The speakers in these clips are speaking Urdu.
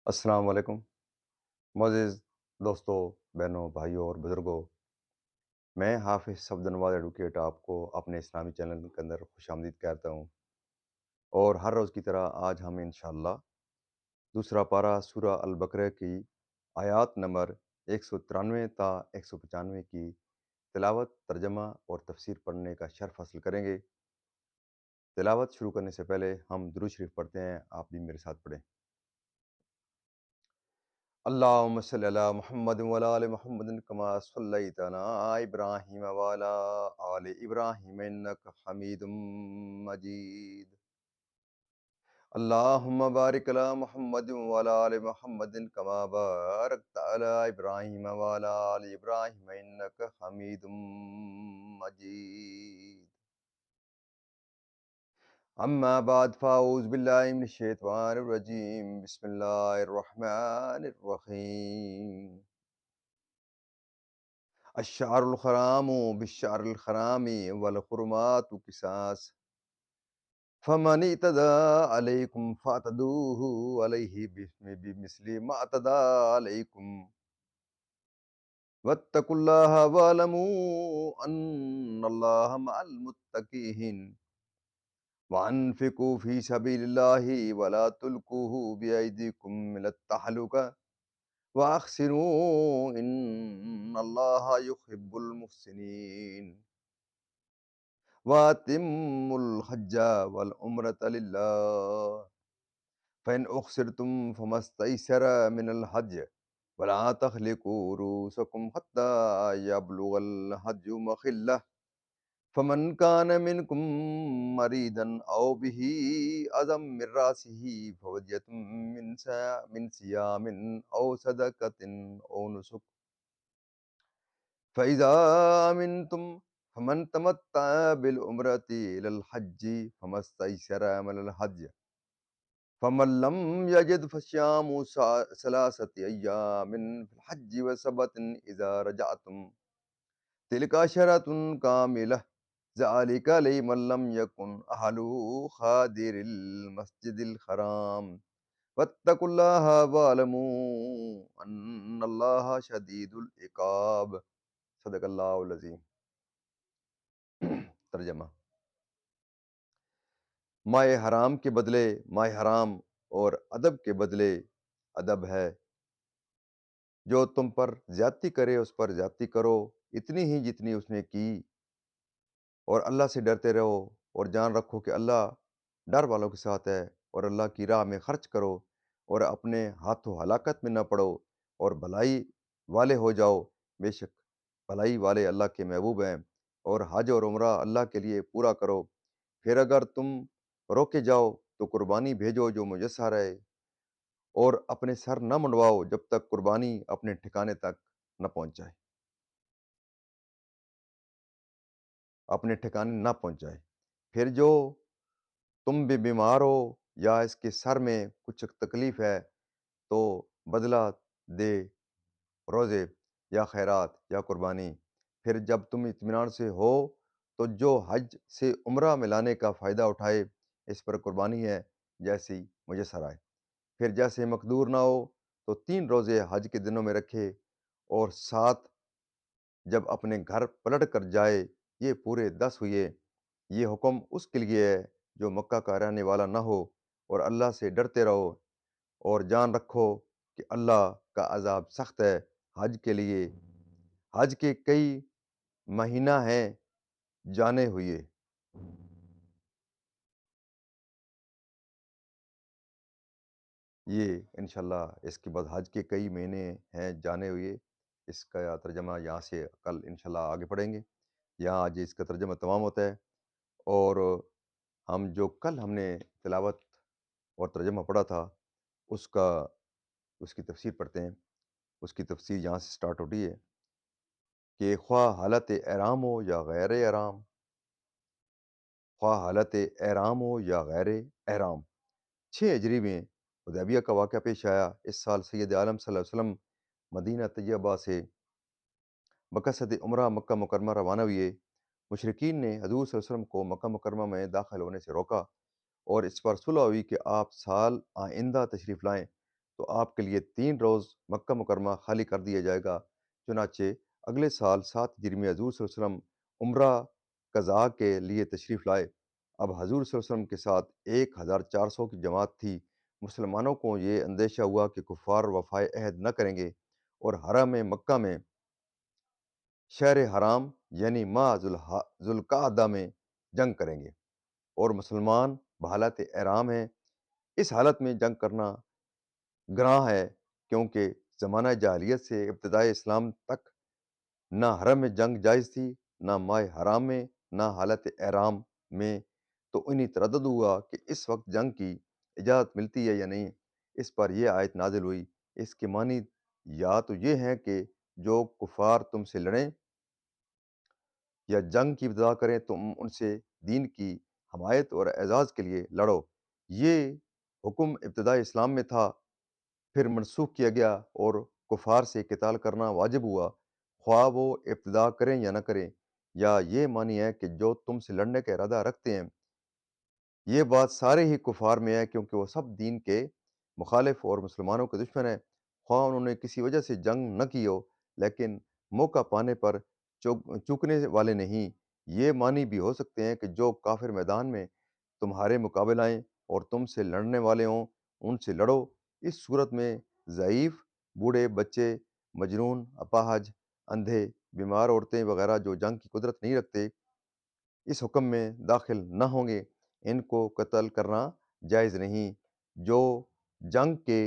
السلام علیکم معزز دوستوں، بہنوں، بھائیوں اور بزرگوں۔ میں حافظ صفد نواز ایڈوکیٹ آپ کو اپنے اسلامی چینل کے اندر خوش آمدید کہتا ہوں، اور ہر روز کی طرح آج ہم انشاءاللہ دوسرا پارہ سورہ البقرہ کی آیات نمبر 193 تا 195 کی تلاوت، ترجمہ اور تفسیر پڑھنے کا شرف حاصل کریں گے۔ تلاوت شروع کرنے سے پہلے ہم درود شریف پڑھتے ہیں، آپ بھی میرے ساتھ پڑھیں۔ اللہم صلی علی محمد وعلی آل محمد کما صلیت علی ابراہیم وعلی آل ابراہیم انک حمید مجید۔ اللہم بارک علی محمد وعلی آل محمد کما بارکت علی ابراہیم وعلی آل ابراہیم انک حمید مجید۔ اما بعد فاعوذ باللہ من الشیطان الرجیم، بسم اللہ الرحمن الرحیم۔ الشہر الحرام بالشہر الحرام والحرمات قصاص، فمن اعتدى علیکم فاعتدوا علیہ بمثل ما اعتدى علیکم، واتقوا اللہ واعلموا ان اللہ مع المتقین، وانفقوا فی سبیل اللہ ولا تلقوا بأیدیکم من التہلکہ واحسنوا ان اللہ یحب المحسنین۔ وَأَتِمُّوا الْحَجَّ وَالْعُمْرَةَ لِلَّهِ فَإِنْ أُحْصِرْتُمْ فَمَا اسْتَيْسَرَ مِنَ الْحَجِّ وَلَا تَحْلِقُوا رُؤُوسَكُمْ حَتَّى يَبْلُغَ الْحَجُّ مَحِلَّهُ، فَمَنْ كَانَ مِنْكُمْ مَرِيضًا أَوْ بِهِ أَذًى مِنْ رَأْسِهِ فَفِدْيَةٌ مِنْ صِيَامٍ أَوْ صَدَقَةٍ أَوْ نُسُكٍ، فَإِذَا أَمِنْتُمْ فَمَنْ تَمَتَّعَ بِالْعُمْرَةِ إِلَى الْحَجِّ فَمَا اسْتَيْسَرَ مِنَ الْهَدْيِ، فَمَنْ لَمْ يَجِدْ فَصِيَامُ ثَلَاثَةِ أَيَّامٍ فِي الْحَجِّ وَسَبْعَةٍ إِذَا رَجَعْتُمْ، تِلْكَ عَشَرَةٌ كَامِلَةٌ، ذَلِكَ لِمَنْ لَمْ يَكُنْ أَهْلُهُ حَاضِرِي الْمَسْجِدِ الْحَرَامِ، وَاتَّقُوا اللَّهَ وَاعْلَمُوا أَنَّ اللَّهَ شَدِيدُ الْعِقَابِ۔ صدق اللہ العظیم۔ ترجمہ: ماہ حرام کے بدلے ماہ حرام اور ادب کے بدلے ادب ہے۔ جو تم پر زیادتی کرے اس پر زیادتی کرو، اتنی ہی جتنی اس نے کی، اور اللہ سے ڈرتے رہو، اور جان رکھو کہ اللہ ڈر والوں کے ساتھ ہے، اور اللہ کی راہ میں خرچ کرو، اور اپنے ہاتھوں ہلاکت میں نہ پڑو، اور بھلائی والے ہو جاؤ، بے شک بھلائی والے اللہ کے محبوب ہیں، اور حج اور عمرہ اللہ کے لیے پورا کرو۔ پھر اگر تم روکے جاؤ تو قربانی بھیجو جو میسر ہے، اور اپنے سر نہ منڈواؤ جب تک قربانی اپنے ٹھکانے تک نہ پہنچ جائے، اپنے ٹھکانے نہ پہنچ جائے۔ پھر جو تم بھی بیمار ہو یا اس کے سر میں کچھ تکلیف ہے تو بدلہ دے روزے یا خیرات یا قربانی۔ پھر جب تم اطمینان سے ہو تو جو حج سے عمرہ میں لانے کا فائدہ اٹھائے، اس پر قربانی ہے جیسی میسر آئے۔ پھر جیسے مقدور نہ ہو تو 3 روزے حج کے دنوں میں رکھے، اور 7 جب اپنے گھر پلٹ کر جائے، یہ پورے 10 ہوئے۔ یہ حکم اس کے لیے ہے جو مکہ کا رہنے والا نہ ہو، اور اللہ سے ڈرتے رہو، اور جان رکھو کہ اللہ کا عذاب سخت ہے۔ حج کے لیے حج کے کئی مہینہ ہیں جانے ہوئے۔ یہ انشاءاللہ اس کے بعد حج کے کئی مہینے ہیں جانے ہوئے، اس کا ترجمہ یہاں سے کل انشاءاللہ آگے پڑھیں گے۔ یہاں آج اس کا ترجمہ تمام ہوتا ہے، اور ہم نے تلاوت اور ترجمہ پڑھا تھا، اس کی تفسیر پڑھتے ہیں۔ اس کی تفسیر یہاں سے سٹارٹ ہوتی ہے کہ خواہ حالت احرام ہو یا غیر احرام، خواہ حالت احرام ہو یا غیر احرام۔ 6 ہجری میں حدیبیہ کا واقعہ پیش آیا۔ اس سال سید عالم صلی اللہ علیہ وسلم مدینہ طیبہ سے بقصد عمرہ مکہ مکرمہ روانہ ہوئے۔ مشرکین نے حضور صلی اللہ علیہ وسلم کو مکہ مکرمہ میں داخل ہونے سے روکا، اور اس پر صلح ہوئی کہ آپ سال آئندہ تشریف لائیں، تو آپ کے لیے 3 روز مکہ مکرمہ خالی کر دیا جائے گا۔ چنانچہ اگلے سال 7 ہجری میں حضور صلی اللہ علیہ وسلم عمرہ قضاء کے لیے تشریف لائے۔ اب حضور صلی اللہ علیہ وسلم کے ساتھ 1400 کی جماعت تھی۔ مسلمانوں کو یہ اندیشہ ہوا کہ کفار وفائے عہد نہ کریں گے اور حرم مکہ میں شہر حرام یعنی ماہ ذوالقعدہ میں جنگ کریں گے، اور مسلمان بحالت احرام ہیں۔ اس حالت میں جنگ کرنا گناہ ہے، کیونکہ زمانہ جاہلیت سے ابتدائے اسلام تک نہ حرم میں جنگ جائز تھی، نہ ماہ حرام میں، نہ حالت احرام میں۔ تو انہیں تردد ہوا کہ اس وقت جنگ کی اجازت ملتی ہے یا نہیں۔ اس پر یہ آیت نازل ہوئی۔ اس کے معنی یا تو یہ ہیں کہ جو کفار تم سے لڑیں یا جنگ کی ابتدا کریں، تم ان سے دین کی حمایت اور اعزاز کے لیے لڑو۔ یہ حکم ابتدائی اسلام میں تھا، پھر منسوخ کیا گیا اور کفار سے قتال کرنا واجب ہوا، خواہ وہ ابتدا کریں یا نہ کریں۔ یا یہ معنی ہے کہ جو تم سے لڑنے کا ارادہ رکھتے ہیں، یہ بات سارے ہی کفار میں ہے، کیونکہ وہ سب دین کے مخالف اور مسلمانوں کے دشمن ہیں، خواہ انہوں نے کسی وجہ سے جنگ نہ کی ہو، لیکن موقع پانے پر چوکنے والے نہیں۔ یہ معنی بھی ہو سکتے ہیں کہ جو کافر میدان میں تمہارے مقابل آئیں اور تم سے لڑنے والے ہوں، ان سے لڑو۔ اس صورت میں ضعیف، بوڑھے، بچے، مجنون، اپاہج، اندھے، بیمار عورتیں وغیرہ جو جنگ کی قدرت نہیں رکھتے، اس حکم میں داخل نہ ہوں گے۔ ان کو قتل کرنا جائز نہیں۔ جو جنگ کے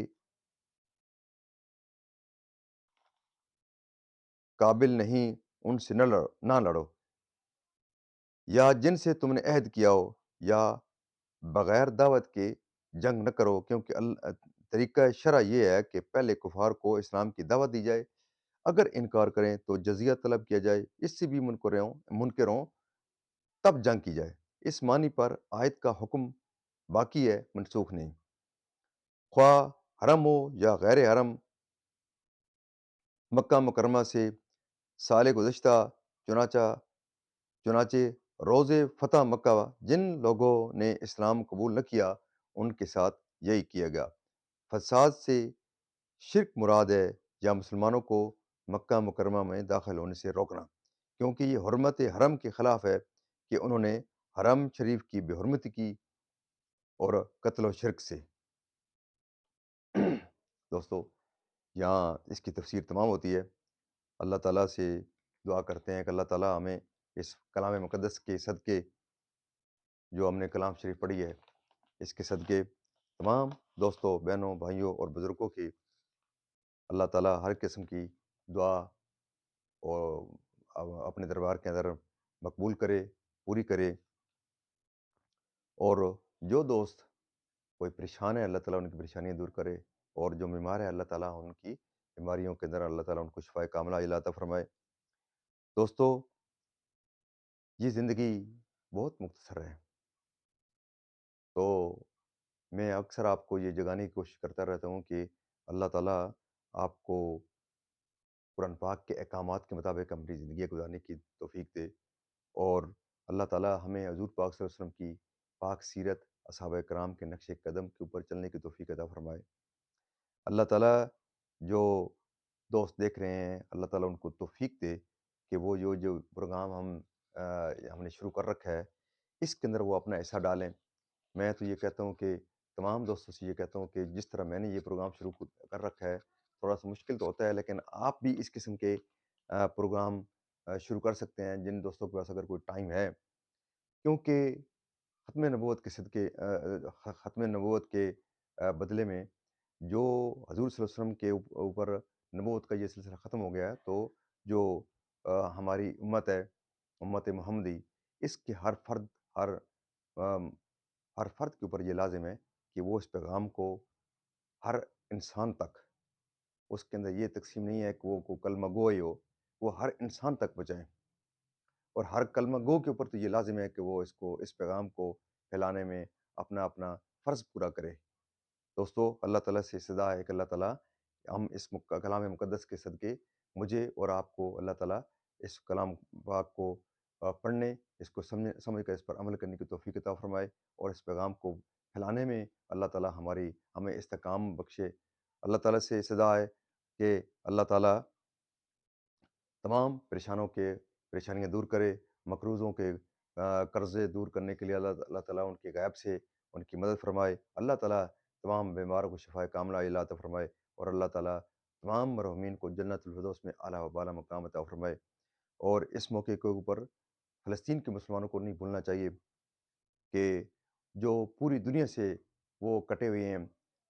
قابل نہیں، ان سے نہ لڑو، یا جن سے تم نے عہد کیا ہو، یا بغیر دعوت کے جنگ نہ کرو، کیونکہ طریقہ شرع یہ ہے کہ پہلے کفار کو اسلام کی دعوت دی جائے، اگر انکار کریں تو جزیہ طلب کیا جائے، اس سے بھی منکر ہوں تب جنگ کی جائے۔ اس معنی پر آیت کا حکم باقی ہے، منسوخ نہیں۔ خواہ حرم ہو یا غیر حرم، مکہ مکرمہ سے سال گزشتہ چنانچہ روز فتح مکہ جن لوگوں نے اسلام قبول نہ کیا، ان کے ساتھ یہی کیا گیا۔ فساد سے شرک مراد ہے، یا مسلمانوں کو مکہ مکرمہ میں داخل ہونے سے روکنا، کیونکہ یہ حرمت حرم کے خلاف ہے کہ انہوں نے حرم شریف کی بے حرمتی کی اور قتل و شرک سے۔ دوستو، یہاں اس کی تفسیر تمام ہوتی ہے۔ اللہ تعالیٰ سے دعا کرتے ہیں کہ اللہ تعالیٰ ہمیں اس کلام مقدس کے صدقے، جو ہم نے کلام شریف پڑھی ہے، اس کے صدقے تمام دوستوں، بہنوں، بھائیوں اور بزرگوں کی اللہ تعالیٰ ہر قسم کی دعا اور اپنے دربار کے اندر مقبول کرے، پوری کرے۔ اور جو دوست کوئی پریشان ہے، اللہ تعالیٰ ان کی پریشانیاں دور کرے، اور جو بیمار ہے، اللہ تعالیٰ ان کی بیماریوں کے اندر اللہ تعالیٰ ان کو شفائے کاملہ عطا فرمائے۔ دوستو، یہ زندگی بہت مختصر ہے، تو میں اکثر آپ کو یہ جگانے کی کوشش کرتا رہتا ہوں کہ اللہ تعالیٰ آپ کو قرآن پاک کے احکامات کے مطابق اپنی زندگی گزارنے کی توفیق دے، اور اللہ تعالیٰ ہمیں حضور پاک صلی اللہ علیہ وسلم کی پاک سیرت، اصحابہ کرام کے نقش قدم کے اوپر چلنے کی توفیق عطا فرمائے۔ اللہ تعالیٰ جو دوست دیکھ رہے ہیں، اللہ تعالیٰ ان کو توفیق دے کہ وہ جو پروگرام ہم نے شروع کر رکھا ہے، اس کے اندر وہ اپنا حصہ ڈالیں۔ میں تو یہ کہتا ہوں کہ تمام دوستوں سے یہ کہتا ہوں کہ جس طرح میں نے یہ پروگرام شروع کر رکھا ہے، تھوڑا سا مشکل تو ہوتا ہے، لیکن آپ بھی اس قسم کے پروگرام شروع کر سکتے ہیں، جن دوستوں کے پاس اگر کوئی ٹائم ہے، کیونکہ ختم نبوت کے صدقے، ختم نبوت کے بدلے میں جو حضور صلی اللہ علیہ وسلم کے اوپر نبوت کا یہ سلسلہ ختم ہو گیا ہے، تو جو ہماری امت ہے، امت محمدی، اس کے ہر ہر فرد کے اوپر یہ لازم ہے کہ وہ اس پیغام کو ہر انسان تک، اس کے اندر یہ تقسیم نہیں ہے کہ وہ کلمہ گو ہی ہو، وہ ہر انسان تک پہنچائیں، اور ہر کلمہ گو کے اوپر تو یہ لازم ہے کہ وہ اس پیغام کو پھیلانے میں اپنا فرض پورا کرے۔ دوستو، اللہ تعالیٰ سے استدعا ہے کہ اللہ تعالیٰ ہم اس کلام مقدس کے صدقے مجھے اور آپ کو اللہ تعالیٰ اس کلام پاک کو پڑھنے، اس کو سمجھ کر اس پر عمل کرنے کی توفیق عطا فرمائے، اور اس پیغام کو پھیلانے میں اللہ تعالیٰ ہمیں استحکام بخشے۔ اللہ تعالیٰ سے استدعا ہے کہ اللہ تعالیٰ تمام پریشانیاں دور کرے، مقروضوں کے قرضے دور کرنے کے لیے اللہ تعالیٰ ان کے غیب سے ان کی مدد فرمائے، اللہ تعالیٰ تمام بیماروں کو شفائے کاملہ عطا فرمائے، اور اللہ تعالیٰ تمام مرحومین کو جنت الفردوس میں اعلیٰ و بالا مقام عطا فرمائے۔ اور اس موقع کے اوپر فلسطین کے مسلمانوں کو نہیں بھولنا چاہیے کہ جو پوری دنیا سے وہ کٹے ہوئے ہیں،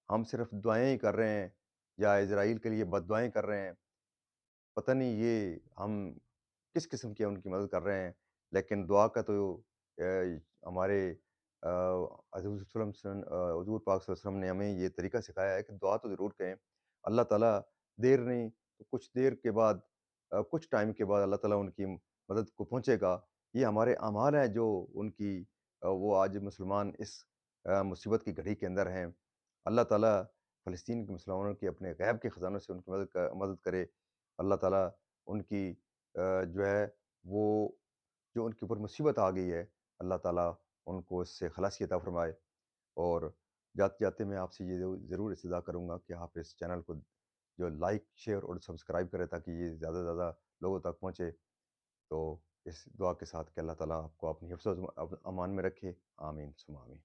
ہم صرف دعائیں ہی کر رہے ہیں یا اسرائیل کے لیے بد دعائیں کر رہے ہیں، پتہ نہیں یہ ہم کس قسم کی ان کی مدد کر رہے ہیں، لیکن دعا کا تو ہمارے حضور صلی اللہ علیہ وسلم حضور پاک صلی اللہ علیہ وسلم نے ہمیں یہ طریقہ سکھایا ہے کہ دعا تو ضرور کریں۔ اللہ تعالیٰ دیر نہیں تو کچھ دیر کے بعد کچھ ٹائم کے بعد اللہ تعالیٰ ان کی مدد کو پہنچے گا۔ یہ ہمارے اعمال ہیں جو ان کی وہ آج مسلمان اس مصیبت کی گھڑی کے اندر ہیں۔ اللہ تعالیٰ فلسطین کے مسلمانوں کی اپنے غیب کے خزانوں سے ان کی مدد کرے۔ اللہ تعالیٰ ان کی جو ہے وہ جو ان کے اوپر مصیبت آ گئی ہے، اللہ تعالیٰ ان کو اس سے خلاصی عطا فرمائے۔ اور جاتے جاتے میں آپ سے یہ ضرور استدعا کروں گا کہ آپ اس چینل کو جو لائک شیئر اور سبسکرائب کریں تاکہ یہ زیادہ سے زیادہ لوگوں تک پہنچے۔ تو اس دعا کے ساتھ کہ اللہ تعالیٰ آپ کو اپنی حفظ و امان میں رکھے، آمین ثم آمین۔